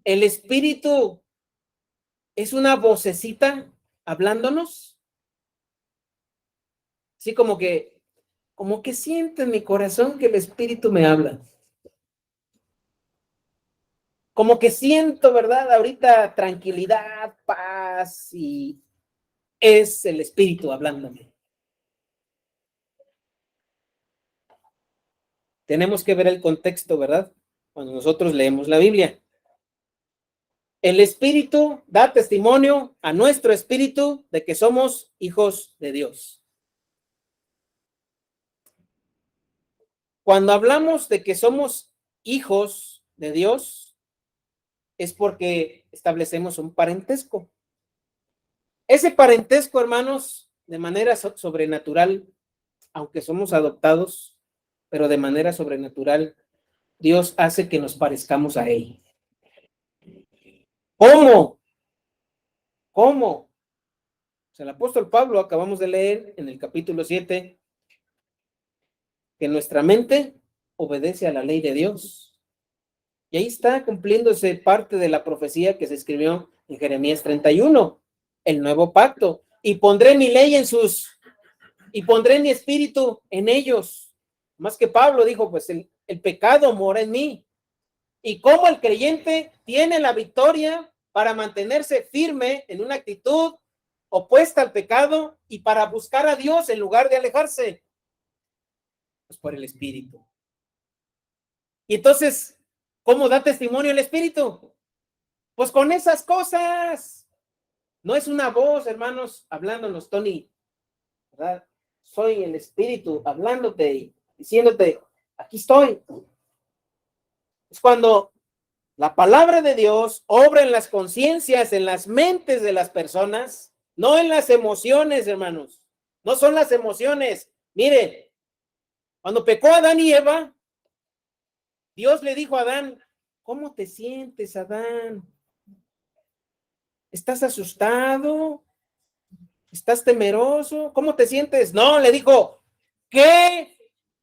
[SPEAKER 1] el Espíritu es una vocecita hablándonos, así como que siento en mi corazón que el Espíritu me habla. Como que siento, ¿verdad? Ahorita tranquilidad, paz, y es el Espíritu hablándome. Tenemos que ver el contexto, ¿verdad? Cuando nosotros leemos la Biblia. El Espíritu da testimonio a nuestro espíritu de que somos hijos de Dios. Cuando hablamos de que somos hijos de Dios, es porque establecemos un parentesco. Ese parentesco, hermanos, de manera sobrenatural, aunque somos adoptados, pero de manera sobrenatural, Dios hace que nos parezcamos a Él. ¿Cómo? ¿Cómo? O sea, el apóstol Pablo, acabamos de leer en el capítulo 7, que nuestra mente obedece a la ley de Dios. Y ahí está cumpliéndose parte de la profecía que se escribió en Jeremías 31, el nuevo pacto. Y pondré mi ley y pondré mi espíritu en ellos. Más que Pablo dijo, pues el pecado mora en mí. Y cómo el creyente tiene la victoria para mantenerse firme en una actitud opuesta al pecado y para buscar a Dios en lugar de alejarse. Pues por el Espíritu. Y entonces, ¿cómo da testimonio el Espíritu? Pues con esas cosas. No es una voz, hermanos, hablándonos, Tony, ¿verdad? Soy el Espíritu hablándote y diciéndote, aquí estoy. Es cuando la palabra de Dios obra en las conciencias, en las mentes de las personas, no en las emociones, hermanos. No son las emociones. Miren, cuando pecó Adán y Eva, Dios le dijo a Adán, ¿cómo te sientes, Adán? ¿Estás asustado? ¿Estás temeroso? ¿Cómo te sientes? No, le dijo, ¿qué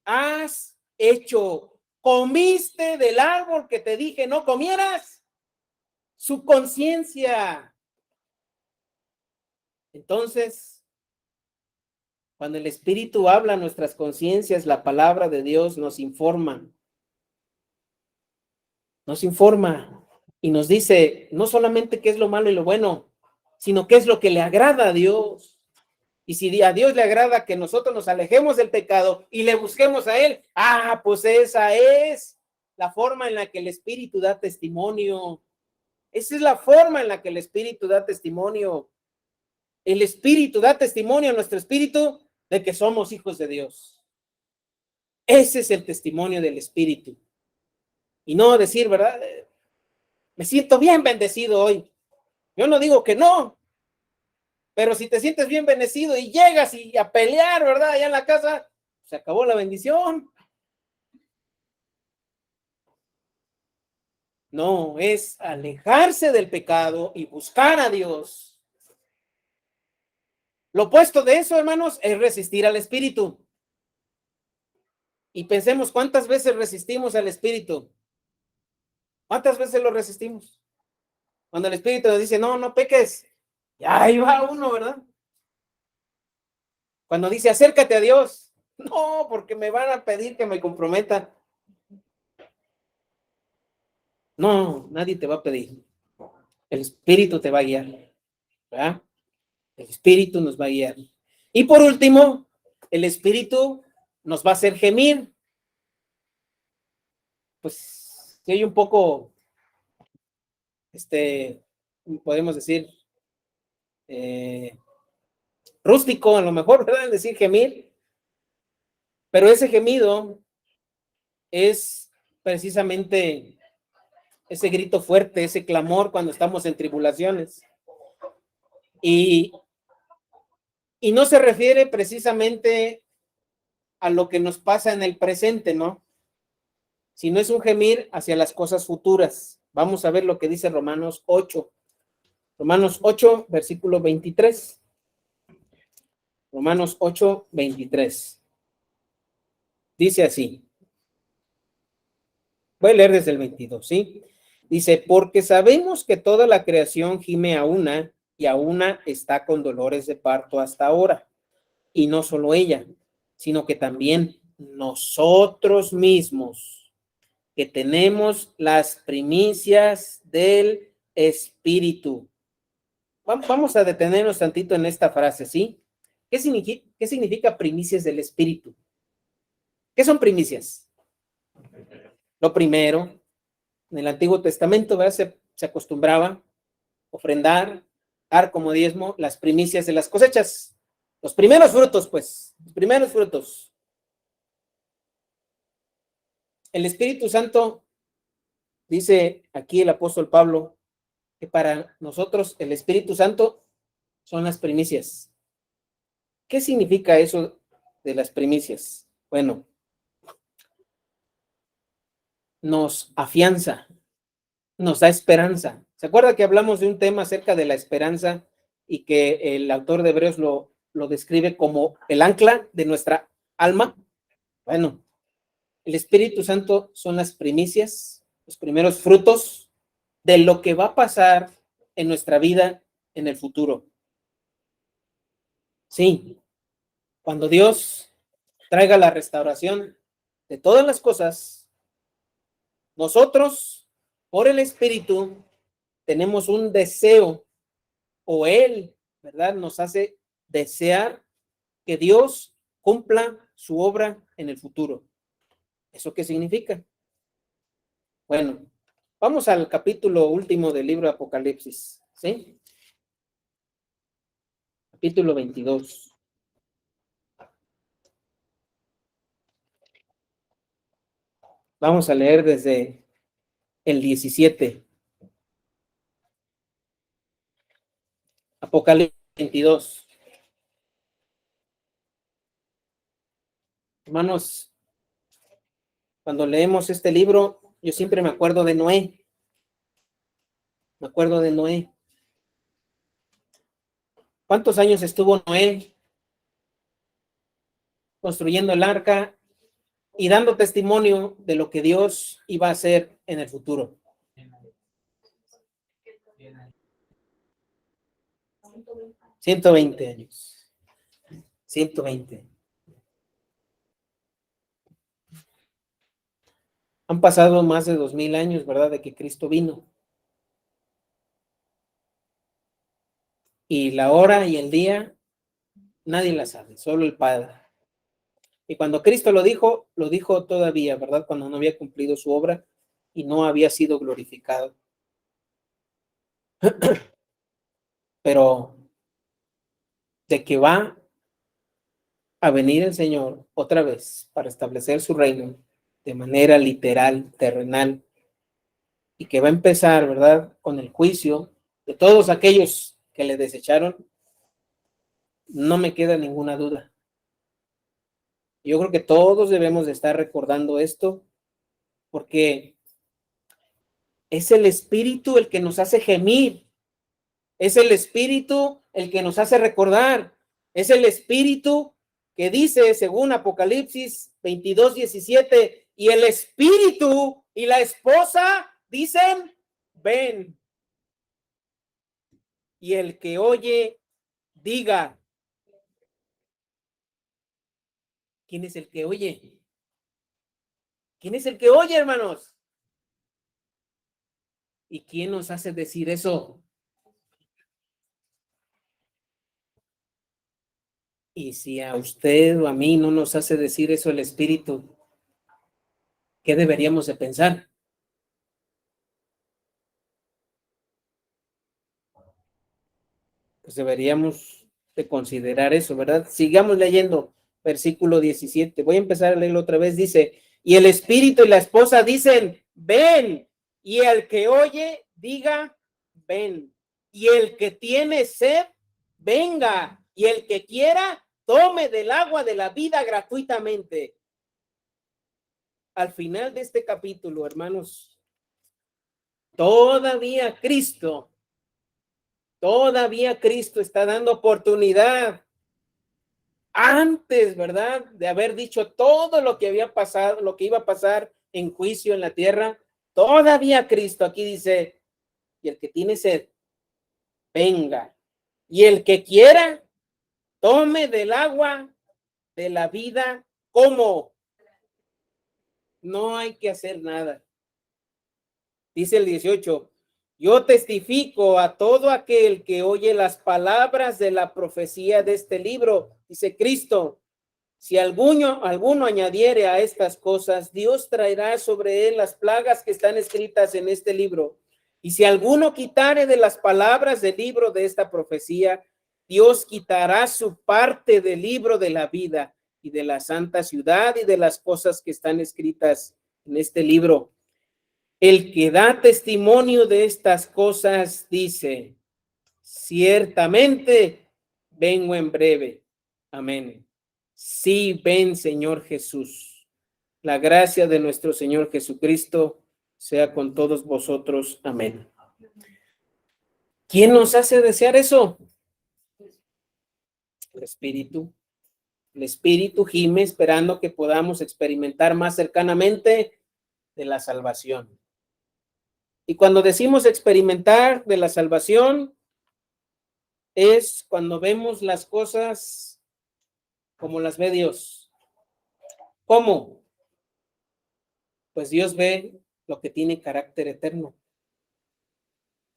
[SPEAKER 1] has hecho? ¿Comiste del árbol que te dije no comieras? Su conciencia. Entonces, cuando el Espíritu habla a nuestras conciencias, la palabra de Dios nos informa y nos dice no solamente qué es lo malo y lo bueno, sino qué es lo que le agrada a Dios. Y si a Dios le agrada que nosotros nos alejemos del pecado y le busquemos a Él, pues esa es la forma en la que el Espíritu da testimonio. Esa es la forma en la que el Espíritu da testimonio. El Espíritu da testimonio a nuestro espíritu de que somos hijos de Dios. Ese es el testimonio del Espíritu. Y no decir, ¿verdad? Me siento bien bendecido hoy. Yo no digo que no, pero si te sientes bien bendecido y llegas y a pelear, ¿verdad? Allá en la casa, se acabó la bendición. No, es alejarse del pecado y buscar a Dios. Lo opuesto de eso, hermanos, es resistir al Espíritu. Y pensemos cuántas veces resistimos al Espíritu. ¿Cuántas veces lo resistimos? Cuando el Espíritu nos dice, no, no peques. Y ahí va uno, ¿verdad? Cuando dice, acércate a Dios. No, porque me van a pedir que me comprometa. No, nadie te va a pedir. El Espíritu te va a guiar, ¿verdad? El Espíritu nos va a guiar. Y por último, el Espíritu nos va a hacer gemir. Pues, si hay un poco, podemos decir, rústico, a lo mejor, ¿verdad? Decir gemir. Pero ese gemido es precisamente ese grito fuerte, ese clamor cuando estamos en tribulaciones. Y no se refiere precisamente a lo que nos pasa en el presente, ¿no? Sino es un gemir hacia las cosas futuras. Vamos a ver lo que dice Romanos 8. Romanos 8, versículo 23. Romanos 8, 23. Dice así. Voy a leer desde el 22, ¿sí? Dice, porque sabemos que toda la creación gime a una y a una está con dolores de parto hasta ahora. Y no solo ella, sino que también nosotros mismos, que tenemos las primicias del Espíritu. Vamos a detenernos tantito en esta frase, ¿sí? ¿Qué significa primicias del Espíritu? ¿Qué son primicias? Lo primero, en el Antiguo Testamento, ¿verdad? Se acostumbraba ofrendar, dar como diezmo las primicias de las cosechas. Los primeros frutos, pues, los primeros frutos. El Espíritu Santo, dice aquí el apóstol Pablo, que para nosotros el Espíritu Santo son las primicias. ¿Qué significa eso de las primicias? Bueno, nos afianza, nos da esperanza. ¿Se acuerda que hablamos de un tema acerca de la esperanza y que el autor de Hebreos lo describe como el ancla de nuestra alma? Bueno, el Espíritu Santo son las primicias, los primeros frutos de lo que va a pasar en nuestra vida en el futuro. Sí, cuando Dios traiga la restauración de todas las cosas, nosotros, por el Espíritu, tenemos un deseo, o Él, ¿verdad? Nos hace desear que Dios cumpla su obra en el futuro. ¿Eso qué significa? Bueno, vamos al capítulo último del libro de Apocalipsis, ¿sí? Capítulo 22. Vamos a leer desde el 17. Apocalipsis 22. Hermanos, cuando leemos este libro, yo siempre me acuerdo de Noé. Me acuerdo de Noé. ¿Cuántos años estuvo Noé construyendo el arca y dando testimonio de lo que Dios iba a hacer en el futuro? 120 años. 120. Han pasado más de 2000 años, ¿verdad? De que Cristo vino. Y la hora y el día, nadie la sabe, solo el Padre. Y cuando Cristo lo dijo todavía, ¿verdad? Cuando no había cumplido su obra y no había sido glorificado. Pero de que va a venir el Señor otra vez para establecer su reino de manera literal, terrenal, y que va a empezar, ¿verdad? Con el juicio de todos aquellos que le desecharon, no me queda ninguna duda. Yo creo que todos debemos de estar recordando esto, porque es el Espíritu el que nos hace gemir, es el Espíritu el que nos hace recordar, es el Espíritu que dice, según Apocalipsis 22:17, y el Espíritu y la esposa dicen, ven. Y el que oye, diga. ¿Quién es el que oye? ¿Quién es el que oye, hermanos? ¿Y quién nos hace decir eso? Y si a usted o a mí no nos hace decir eso el Espíritu, ¿qué deberíamos de pensar? Pues deberíamos de considerar eso, ¿verdad? Sigamos leyendo versículo 17. Voy a empezar a leerlo otra vez. Dice, Y el espíritu y la esposa dicen, ven. Y el que oye, diga, ven. Y el que tiene sed, venga. Y el que quiera, tome del agua de la vida gratuitamente. Al final de este capítulo, hermanos, todavía Cristo está dando oportunidad antes, ¿verdad? De haber dicho todo lo que había pasado, lo que iba a pasar en juicio en la tierra. Todavía Cristo aquí dice, y el que tiene sed, venga. Y el que quiera, tome del agua de la vida. ¿Cómo? No hay que hacer nada. Dice el 18, yo testifico a todo aquel que oye las palabras de la profecía de este libro, dice Cristo, si alguno añadiere a estas cosas, Dios traerá sobre él las plagas que están escritas en este libro. Y si alguno quitare de las palabras del libro de esta profecía, Dios quitará su parte del libro de la vida y de la santa ciudad y de las cosas que están escritas en este libro. El que da testimonio de estas cosas dice, ciertamente vengo en breve. Amén. Sí, ven, Señor Jesús. La gracia de nuestro Señor Jesucristo sea con todos vosotros. Amén. ¿Quién nos hace desear eso? El Espíritu. El Espíritu gime esperando que podamos experimentar más cercanamente de la salvación. Y cuando decimos experimentar de la salvación, es cuando vemos las cosas como las ve Dios. ¿Cómo? Pues Dios ve lo que tiene carácter eterno.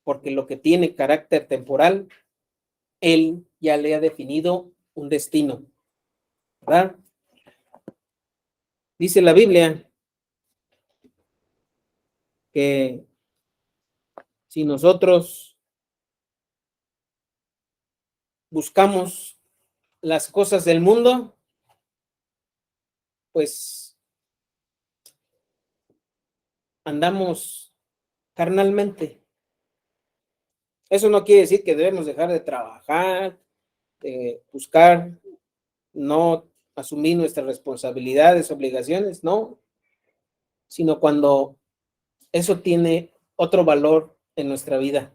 [SPEAKER 1] Porque lo que tiene carácter temporal, Él ya le ha definido un destino. ¿Verdad? Dice la Biblia que si nosotros buscamos las cosas del mundo, pues andamos carnalmente. Eso no quiere decir que debemos dejar de trabajar, de buscar, no asumir nuestras responsabilidades, obligaciones, no, sino cuando eso tiene otro valor en nuestra vida.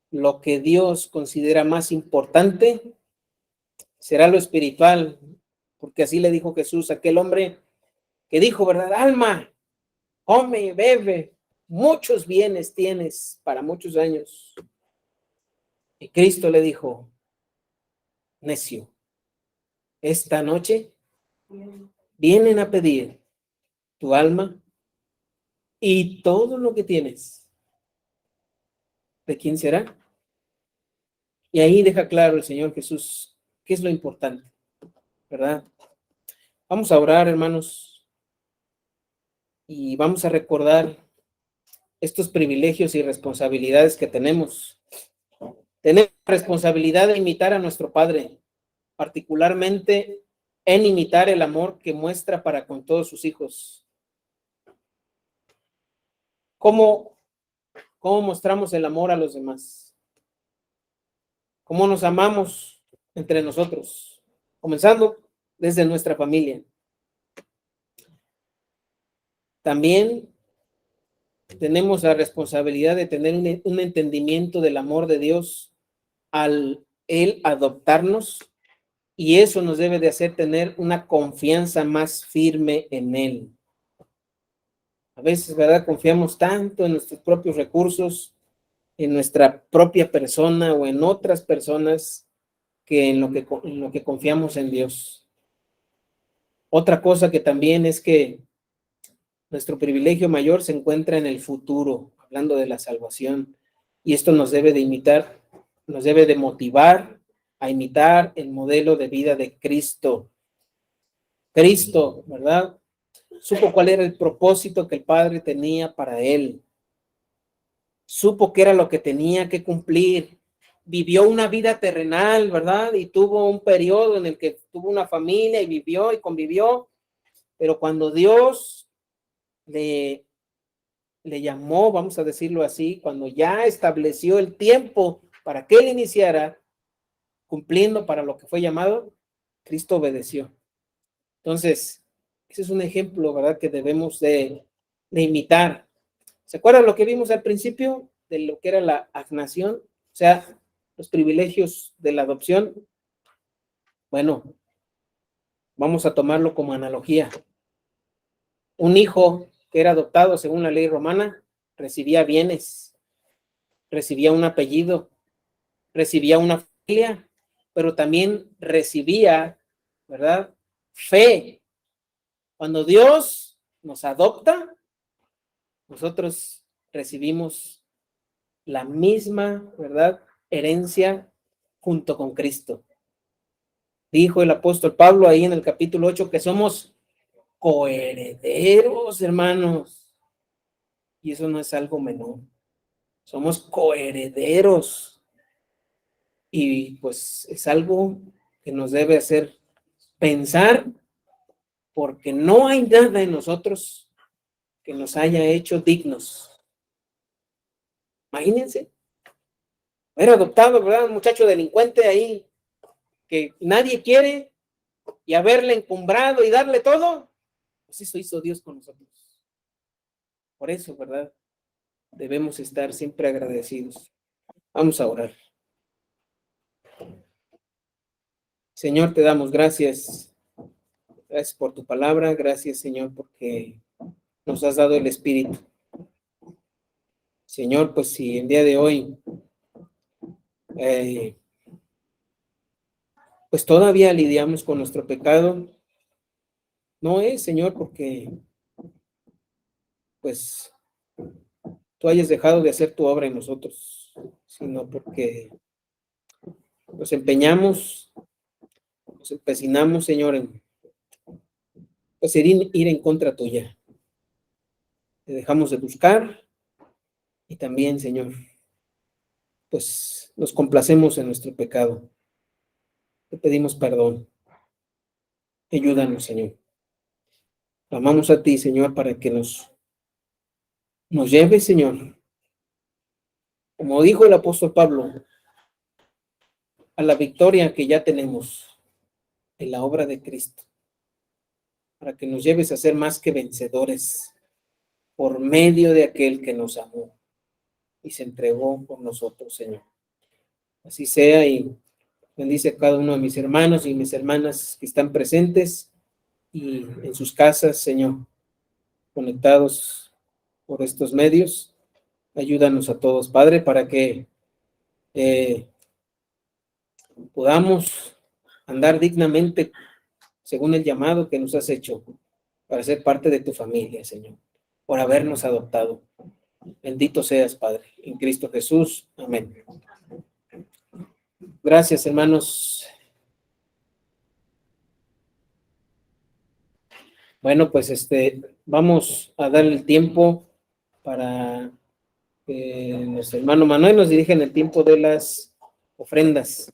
[SPEAKER 1] Lo que Dios considera más importante será lo espiritual, porque así le dijo Jesús a aquel hombre que dijo, ¿verdad? Alma, come, bebe, muchos bienes tienes para muchos años. Y Cristo le dijo, necio, esta noche vienen a pedir tu alma y todo lo que tienes. ¿De quién será? Y ahí deja claro el Señor Jesús qué es lo importante, ¿verdad? Vamos a orar, hermanos, y vamos a recordar estos privilegios y responsabilidades que tenemos. Tenemos responsabilidad de imitar a nuestro Padre, particularmente en imitar el amor que muestra para con todos sus hijos. ¿Cómo mostramos el amor a los demás? ¿Cómo nos amamos entre nosotros? Comenzando desde nuestra familia. También tenemos la responsabilidad de tener un entendimiento del amor de Dios al Él adoptarnos, y eso nos debe de hacer tener una confianza más firme en Él. A veces, ¿verdad? Confiamos tanto en nuestros propios recursos, en nuestra propia persona o en otras personas que en lo que confiamos en Dios. Otra cosa que también es que nuestro privilegio mayor se encuentra en el futuro, hablando de la salvación, y esto nos debe de motivar a imitar el modelo de vida de Cristo. Cristo, ¿verdad? Supo cuál era el propósito que el Padre tenía para él. Supo qué era lo que tenía que cumplir. Vivió una vida terrenal, ¿verdad? Y tuvo un periodo en el que tuvo una familia y vivió y convivió. pero cuando Dios le llamó, vamos a decirlo así, cuando ya estableció el tiempo para que él iniciara, cumpliendo para lo que fue llamado, Cristo obedeció. Entonces, ese es un ejemplo, ¿verdad?, que debemos de imitar. ¿Se acuerdan lo que vimos al principio de lo que era la agnación? O sea, los privilegios de la adopción. Bueno, vamos a tomarlo como analogía. Un hijo que era adoptado según la ley romana recibía bienes, recibía un apellido, recibía una familia, pero también recibía, ¿verdad?, fe. Cuando Dios nos adopta, nosotros recibimos la misma, ¿verdad?, herencia junto con Cristo. Dijo el apóstol Pablo ahí en el capítulo 8 que somos coherederos, hermanos. Y eso no es algo menor. Somos coherederos. Y pues es algo que nos debe hacer pensar, porque no hay nada en nosotros que nos haya hecho dignos. Imagínense, era adoptado, ¿verdad?, un muchacho delincuente ahí que nadie quiere, y haberle encumbrado y darle todo, pues eso hizo Dios con nosotros. Por eso, ¿verdad?, debemos estar siempre agradecidos. Vamos a orar. Señor, te damos gracias. Gracias por tu palabra. Gracias, Señor, porque nos has dado el Espíritu. Señor, pues si el día de hoy pues todavía lidiamos con nuestro pecado, no es, Señor, porque pues tú hayas dejado de hacer tu obra en nosotros, sino porque nos empeñamos, nos empecinamos, Señor, en pues ir en contra tuya. Te dejamos de buscar y también, Señor, pues nos complacemos en nuestro pecado. Te pedimos perdón. Ayúdanos, Señor. Clamamos a ti, Señor, para que nos lleves, Señor, como dijo el apóstol Pablo, a la victoria que ya tenemos en la obra de Cristo, para que nos lleves a ser más que vencedores por medio de aquel que nos amó y se entregó por nosotros, Señor. Así sea, y bendice a cada uno de mis hermanos y mis hermanas que están presentes y en sus casas, Señor, conectados por estos medios. Ayúdanos a todos, Padre, para que podamos andar dignamente según el llamado que nos has hecho para ser parte de tu familia, Señor, por habernos adoptado. Bendito seas, Padre, en Cristo Jesús. Amén. Gracias, hermanos. Bueno, pues vamos a dar el tiempo para que nuestro hermano Manuel nos dirija en el tiempo de las ofrendas.